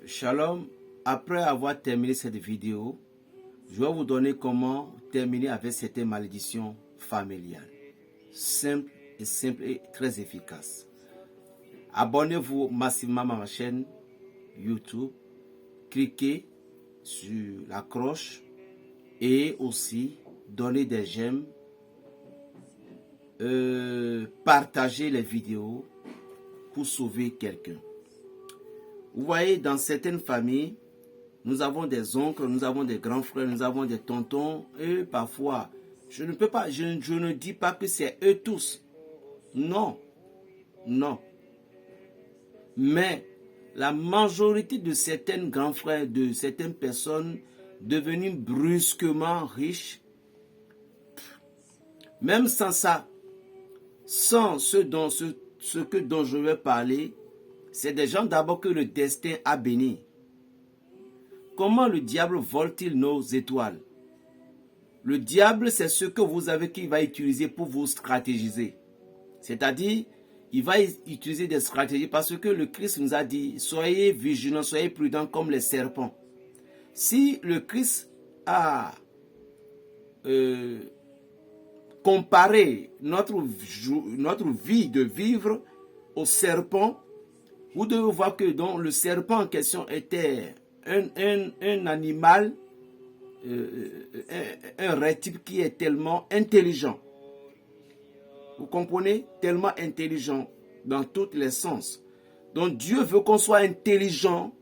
Shalom, après avoir terminé cette vidéo, je vais vous donner comment terminer avec cette malédiction familiale. Simple et très efficace. Abonnez-vous massivement à ma chaîne YouTube. Cliquez sur la cloche et aussi donnez des j'aime. Partagez les vidéos pour sauver quelqu'un. Vous voyez, dans certaines familles, nous avons des oncles, nous avons des grands frères, nous avons des tontons, et parfois, je ne dis pas que c'est eux tous. Non, non. Mais la majorité de certains grands frères, de certaines personnes devenues brusquement riches, même sans ça, sans ce dont je vais parler, c'est des gens d'abord que le destin a béni. Comment le diable vole-t-il nos étoiles? Le diable, c'est ce que vous avez qu'il va utiliser pour vous stratégiser. C'est-à-dire, il va utiliser des stratégies parce que le Christ nous a dit, soyez vigilants, soyez prudents comme les serpents. Si le Christ a comparé notre vie de vivre au serpent, vous devez voir que donc, le serpent en question était un animal, un reptile qui est tellement intelligent. Vous comprenez? Tellement intelligent dans tous les sens. Donc Dieu veut qu'on soit intelligent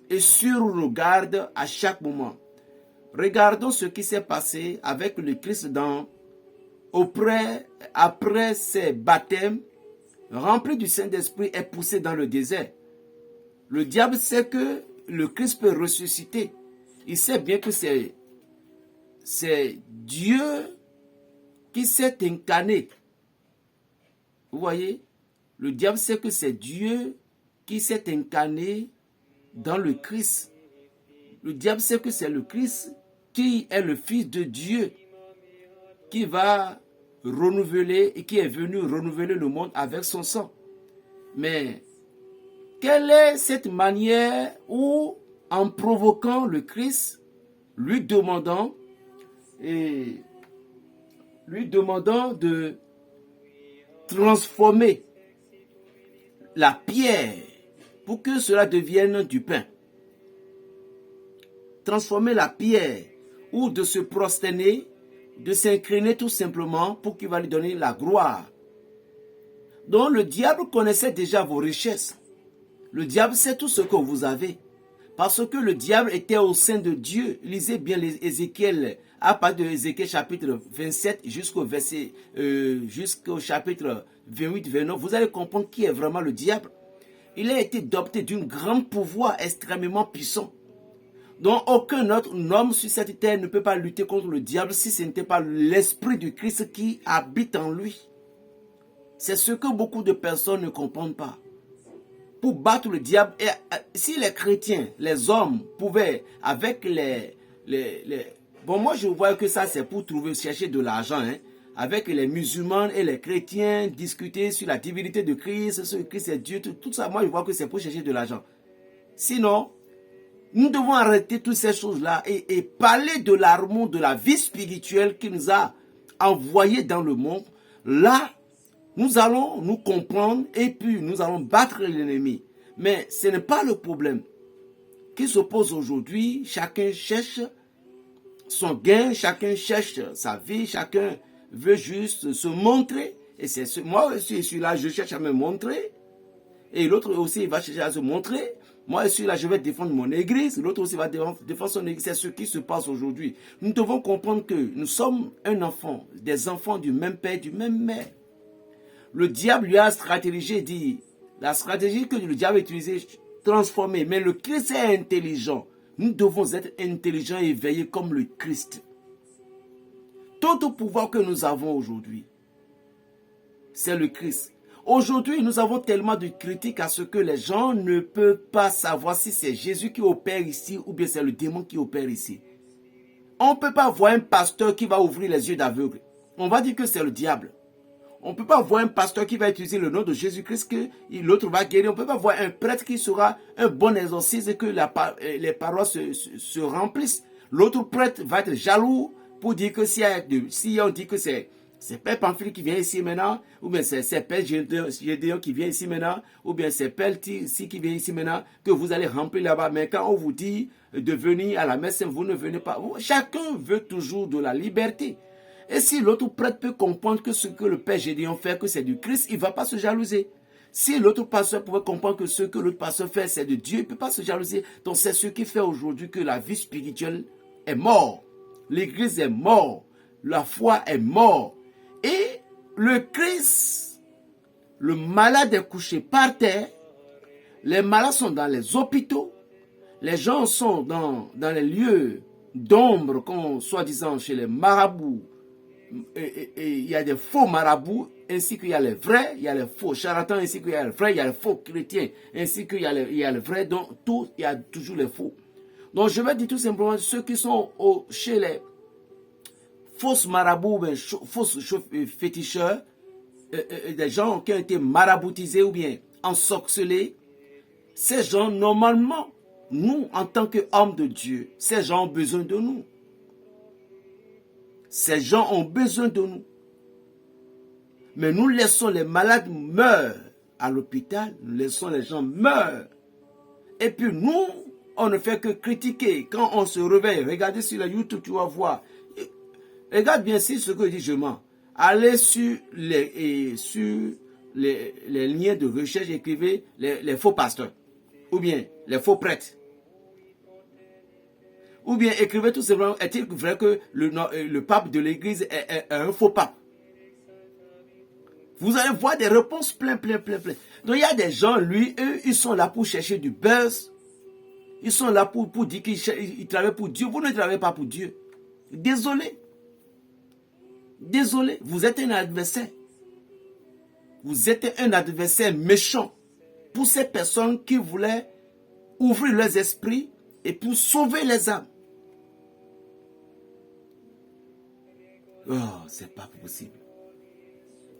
et sur le garde à chaque moment. Regardons ce qui s'est passé avec le Christ après ses baptêmes. Rempli du Saint-Esprit, est poussé dans le désert. Le diable sait que le Christ peut ressusciter. Il sait bien que c'est Dieu qui s'est incarné. Vous voyez? Le diable sait que c'est Dieu qui s'est incarné dans le Christ. Le diable sait que c'est le Christ qui est le Fils de Dieu, qui va renouveler et qui est venu renouveler le monde avec son sang. Mais quelle est cette manière où, en provoquant le Christ, lui demandant de transformer la pierre pour que cela devienne du pain. Transformer la pierre ou de se prosterner, de s'incliner tout simplement pour qu'il va lui donner la gloire. Donc le diable connaissait déjà vos richesses. Le diable sait tout ce que vous avez. Parce que le diable était au sein de Dieu. Lisez bien les Ézéchiel, à partir de Ézéchiel chapitre 27 jusqu'au chapitre 28-29. Vous allez comprendre qui est vraiment le diable. Il a été doté d'un grand pouvoir extrêmement puissant. Donc aucun autre homme sur cette terre ne peut pas lutter contre le diable si ce n'était pas l'esprit du Christ qui habite en lui. C'est ce que beaucoup de personnes ne comprennent pas. Pour battre le diable, et si les chrétiens, les hommes pouvaient avec bon, moi je vois que ça c'est pour chercher de l'argent, hein, avec les musulmans et les chrétiens, discuter sur la divinité de Christ, sur Christ est Dieu, tout ça, moi je vois que c'est pour chercher de l'argent. Sinon, nous devons arrêter toutes ces choses-là et parler de l'amour, de la vie spirituelle qui nous a envoyé dans le monde. Là, nous allons nous comprendre et puis nous allons battre l'ennemi. Mais ce n'est pas le problème qui se pose aujourd'hui. Chacun cherche son gain, chacun cherche sa vie, chacun veut juste se montrer. Et moi aussi, je suis là, je cherche à me montrer. Et l'autre aussi, il va chercher à se montrer. Moi, je suis là, je vais défendre mon église. L'autre aussi va défendre son église. C'est ce qui se passe aujourd'hui. Nous devons comprendre que nous sommes un enfant, des enfants du même père, du même mère. Le diable lui a dit, la stratégie que le diable a utilisée, transformer. Mais le Christ est intelligent. Nous devons être intelligents et éveillés comme le Christ. Tout le pouvoir que nous avons aujourd'hui, c'est le Christ. Aujourd'hui, nous avons tellement de critiques à ce que les gens ne peuvent pas savoir si c'est Jésus qui opère ici ou bien c'est le démon qui opère ici. On ne peut pas voir un pasteur qui va ouvrir les yeux d'aveugle. On va dire que c'est le diable. On ne peut pas voir un pasteur qui va utiliser le nom de Jésus-Christ que l'autre va guérir. On ne peut pas voir un prêtre qui sera un bon exorciste et que les paroles se remplissent. L'autre prêtre va être jaloux pour dire que si on dit que c'est Père Pamphile qui vient ici maintenant, ou bien c'est Père Gédéon qui vient ici maintenant, ou bien c'est Père Tissi qui vient ici maintenant, que vous allez remplir là-bas. Mais quand on vous dit de venir à la messe, vous ne venez pas. Chacun veut toujours de la liberté. Et si l'autre prêtre peut comprendre que ce que le Père Gédéon fait, que c'est du Christ, il ne va pas se jalouser. Si l'autre pasteur pouvait comprendre que ce que l'autre pasteur fait, c'est de Dieu, il ne peut pas se jalouser. Donc c'est ce qui fait aujourd'hui que la vie spirituelle est morte. L'église est morte. La foi est morte. Et le Christ, le malade est couché par terre. Les malades sont dans les hôpitaux. Les gens sont dans les lieux d'ombre, comme soi-disant chez les marabouts. Et il y a des faux marabouts, ainsi qu'il y a les vrais, il y a les faux charlatans, ainsi qu'il y a les vrais, il y a les faux chrétiens, ainsi qu'il y a les vrais, donc il y a toujours les faux. Donc je vais dire tout simplement, ceux qui sont chez les fausses marabouts, fausses féticheurs, des gens qui ont été maraboutisés ou bien ensorcelés, ces gens, normalement, nous, en tant qu'hommes de Dieu, ces gens ont besoin de nous. Ces gens ont besoin de nous. Mais nous laissons les malades meurer à l'hôpital. Nous laissons les gens meurer. Et puis nous, on ne fait que critiquer. Quand on se réveille, regardez sur la YouTube, tu vas voir. Regarde bien si ce que je dis, je mens. Allez sur les liens de recherche, écrivez les faux pasteurs. Ou bien les faux prêtres. Ou bien écrivez tout simplement, est-il vrai que le pape de l'église est un faux pape? Vous allez voir des réponses plein. Donc il y a des gens, eux, ils sont là pour chercher du buzz. Ils sont là pour dire qu'ils travaillent pour Dieu. Vous ne travaillez pas pour Dieu. Désolé. Désolé, vous êtes un adversaire. Vous êtes un adversaire méchant pour ces personnes qui voulaient ouvrir leurs esprits et pour sauver les âmes. Oh, c'est pas possible.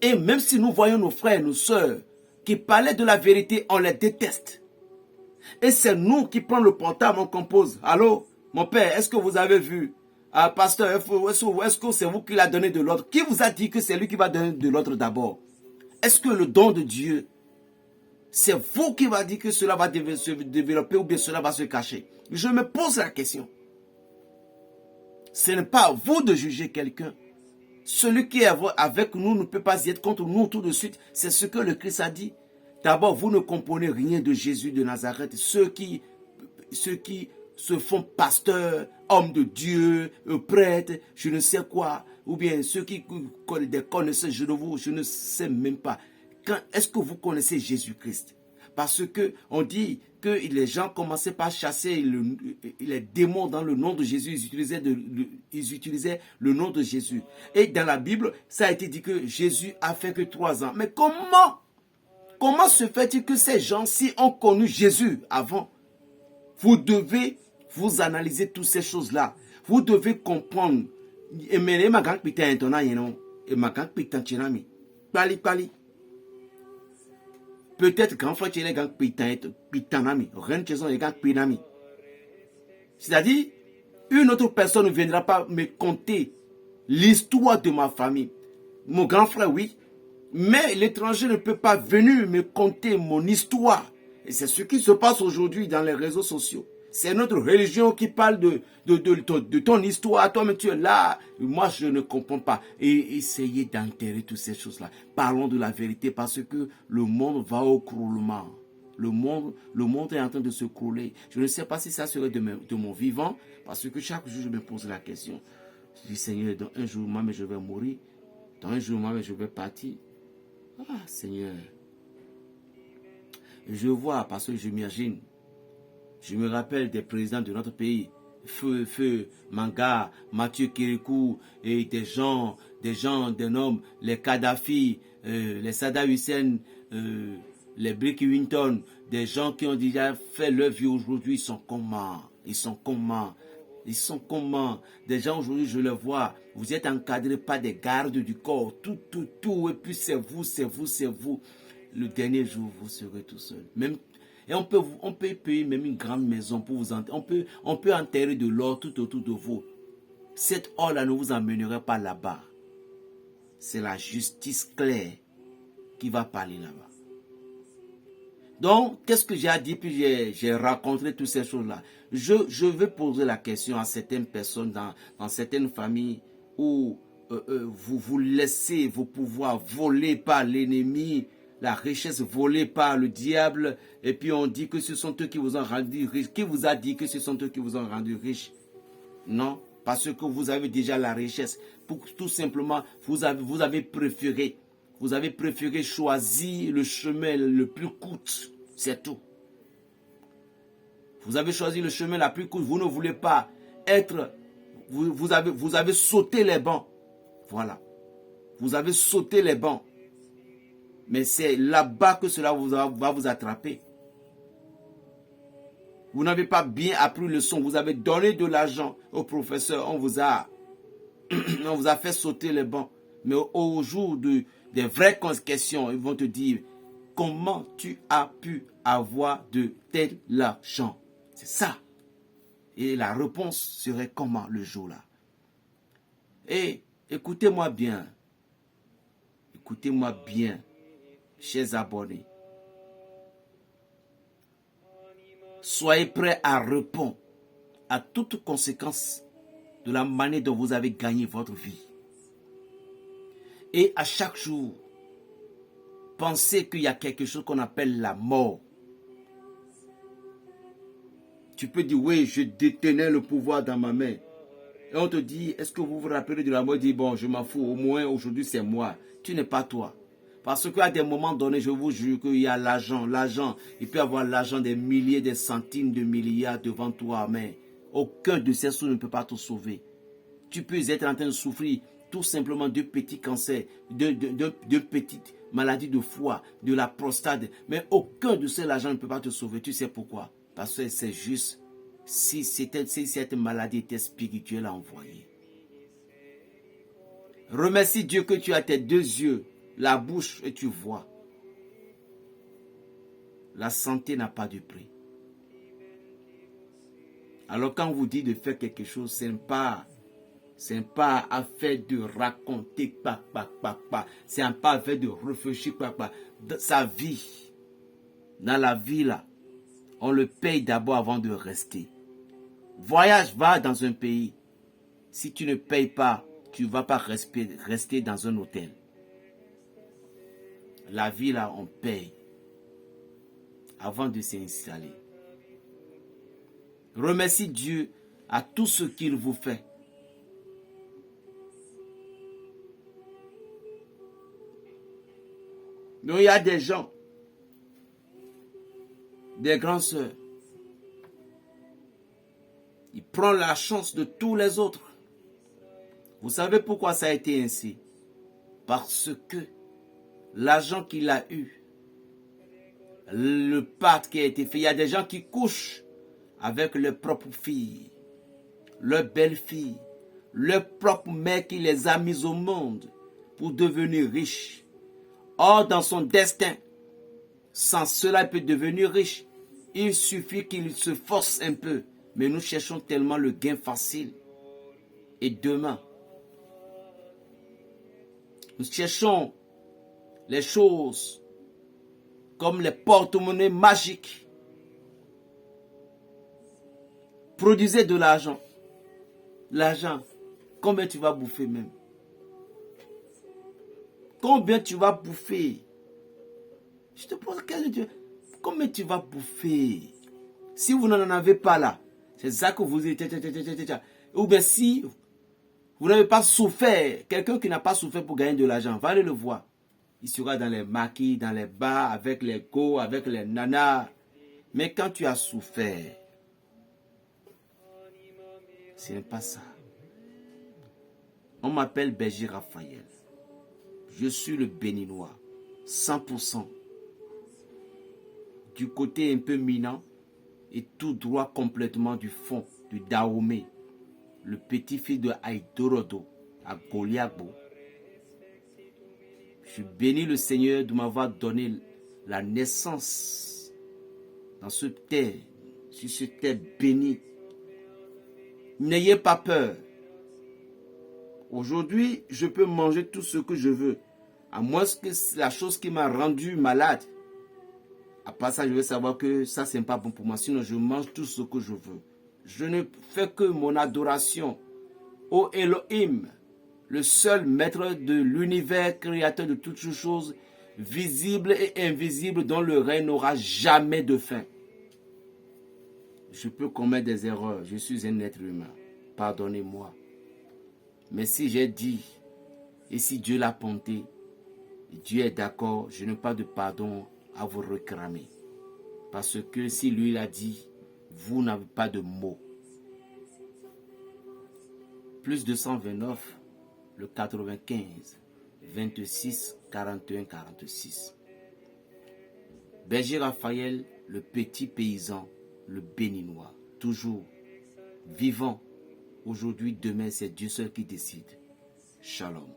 Et même si nous voyons nos frères et nos sœurs qui parlaient de la vérité, on les déteste. Et c'est nous qui prenons le portable, on compose. Allô, mon père, est-ce que vous avez vu? Pasteur, est-ce que c'est vous qui l'a donné de l'ordre? Qui vous a dit que c'est lui qui va donner de l'ordre d'abord? Est-ce que le don de Dieu, c'est vous qui va dire que cela va se développer ou bien cela va se cacher? Je me pose la question. Ce n'est pas à vous de juger quelqu'un. Celui qui est avec nous ne peut pas y être contre nous tout de suite. C'est ce que le Christ a dit. D'abord, vous ne comprenez rien de Jésus de Nazareth. Ceux qui se font pasteurs, hommes de Dieu, prêtres, je ne sais quoi, ou bien ceux qui connaissent, je ne sais même pas. Est-ce que vous connaissez Jésus-Christ? Parce que on dit que les gens commençaient par chasser les démons dans le nom de Jésus. Ils utilisaient le nom de Jésus. Et dans la Bible, ça a été dit que Jésus a fait que 3 ans. Mais comment se fait-il que ces gens-ci ont connu Jésus avant? Vous devez vous analyser toutes ces choses-là. Vous devez comprendre. Peut-être grand frère tu es gang pitanami, c'est-à-dire une autre personne ne viendra pas me conter l'histoire de ma famille. Mon grand frère oui, mais l'étranger ne peut pas venir me conter mon histoire. Et c'est ce qui se passe aujourd'hui dans les réseaux sociaux. C'est notre religion qui parle de ton histoire. Toi-même, tu es là. Moi, je ne comprends pas. Et essayez d'enterrer toutes ces choses-là. Parlons de la vérité parce que le monde va au croulement. Le monde est en train de se crouler. Je ne sais pas si ça serait de mon vivant parce que chaque jour, je me pose la question. Je dis, Seigneur, dans un jour, moi, mais je vais mourir. Dans un jour, moi, mais je vais partir. Ah, Seigneur. Je vois parce que j'imagine. Je me rappelle des présidents de notre pays, Feu Manga, Mathieu Kérékou, et des hommes, les Kadhafi, les Saddam Hussein, les Bill Clinton, des gens qui ont déjà fait leur vie aujourd'hui, ils sont comment? Ils sont comment? Des gens aujourd'hui, je les vois. Vous êtes encadrés par des gardes du corps. Tout. Et puis c'est vous. Le dernier jour, vous serez tout seul. Même, et on peut payer même une grande maison pour vous enterrer. On peut enterrer de l'or tout autour de vous. Cet or-là ne vous emmènerait pas là-bas. C'est la justice claire qui va parler là-bas. Donc, qu'est-ce que j'ai à dire? Puis j'ai raconté toutes ces choses-là. Je vais poser la question à certaines personnes dans certaines familles où vous laissez vos pouvoirs volés par l'ennemi, la richesse volée par le diable, et puis on dit que ce sont eux qui vous ont rendu riches. Qui vous a dit que ce sont eux qui vous ont rendu riches? Non, parce que vous avez déjà la richesse. Tout simplement, vous avez préféré choisir le chemin le plus court. C'est tout. Vous avez choisi le chemin le plus court. Vous ne voulez pas être... Vous avez sauté les bancs. Voilà. Vous avez sauté les bancs. Mais c'est là-bas que cela va vous attraper. Vous n'avez pas bien appris le leçon. Vous avez donné de l'argent au professeur. On vous a fait sauter les bancs. Mais au jour des vraies questions, ils vont te dire, comment tu as pu avoir de tel argent? C'est ça. Et la réponse serait comment le jour-là? Et écoutez-moi bien. Écoutez-moi bien, chers abonnés. Soyez prêts à répondre à toutes conséquences de la manière dont vous avez gagné votre vie. Et à chaque jour, pensez qu'il y a quelque chose qu'on appelle la mort. Tu peux dire, oui, je détenais le pouvoir dans ma main. Et on te dit, est-ce que vous vous rappelez de la mort? Dis, bon, je m'en fous, au moins aujourd'hui c'est moi. Tu n'es pas toi. Parce qu'à des moments donnés, je vous jure qu'il y a l'argent. L'argent, il peut y avoir l'argent des milliers, des centimes de milliards devant toi, mais aucun de ces sous ne peut pas te sauver. Tu peux être en train de souffrir tout simplement de petits cancers, de petites maladies de foie, de la prostate, mais aucun de ces argent ne peut pas te sauver. Tu sais pourquoi? Parce que c'est juste si cette maladie était spirituelle à envoyer. Remercie Dieu que tu as tes deux yeux, la bouche et tu vois. La santé n'a pas de prix. Alors quand on vous dit de faire quelque chose, ce n'est pas affaire de raconter, c'est pas affaire de réfléchir, sa vie, dans la vie là, on le paye d'abord avant de rester. Voyage, va dans un pays. Si tu ne payes pas, tu ne vas pas rester dans un hôtel. La vie là, on paye avant de s'installer. Remercie Dieu à tout ce qu'il vous fait. Donc il y a des gens, des grandes sœurs, ils prennent la chance de tous les autres. Vous savez pourquoi ça a été ainsi? Parce que l'argent qu'il a eu, le pacte qui a été fait, il y a des gens qui couchent avec leurs propres filles, leurs belles-filles, leur propre mère qui les a mises au monde pour devenir riches. Or, dans son destin, sans cela, il peut devenir riche. Il suffit qu'il se force un peu. Mais nous cherchons tellement le gain facile. Et demain, nous cherchons les choses comme les porte-monnaies magiques. Produisez de l'argent. L'argent, combien tu vas bouffer même? Combien tu vas bouffer? Je te pose la question. Combien tu vas bouffer? Si vous n'en avez pas là, c'est ça que vous dites. Ou bien si vous n'avez pas souffert, quelqu'un qui n'a pas souffert pour gagner de l'argent, va aller le voir. Il sera dans les maquis, dans les bars, avec les go, avec les nanas. Mais quand tu as souffert, ce n'est pas ça. On m'appelle Berger Raphaël. Je suis le Béninois, 100%. Du côté un peu minant et tout droit complètement du fond, du Dahomey. le petit-fils de Aïdorodo à Goliagbo. Je bénis le Seigneur de m'avoir donné la naissance dans ce terre, sur cette terre bénie. N'ayez pas peur. Aujourd'hui, je peux manger tout ce que je veux, à moins que la chose qui m'a rendu malade. À part ça, je veux savoir que ça, c'est pas bon pour moi. Sinon, je mange tout ce que je veux. Je ne fais que mon adoration au Elohim, le seul maître de l'univers, créateur de toutes choses, visibles et invisibles, dont le règne n'aura jamais de fin. Je peux commettre des erreurs. Je suis un être humain. Pardonnez-moi. Mais si j'ai dit, et si Dieu l'a ponté, Dieu est d'accord, je n'ai pas de pardon à vous réclamer. Parce que si lui l'a dit, vous n'avez pas de mots. Plus 229, le 95, 26, 41, 46. Berger Raphaël, le petit paysan, le béninois, toujours vivant. Aujourd'hui, demain, c'est Dieu seul qui décide. Shalom.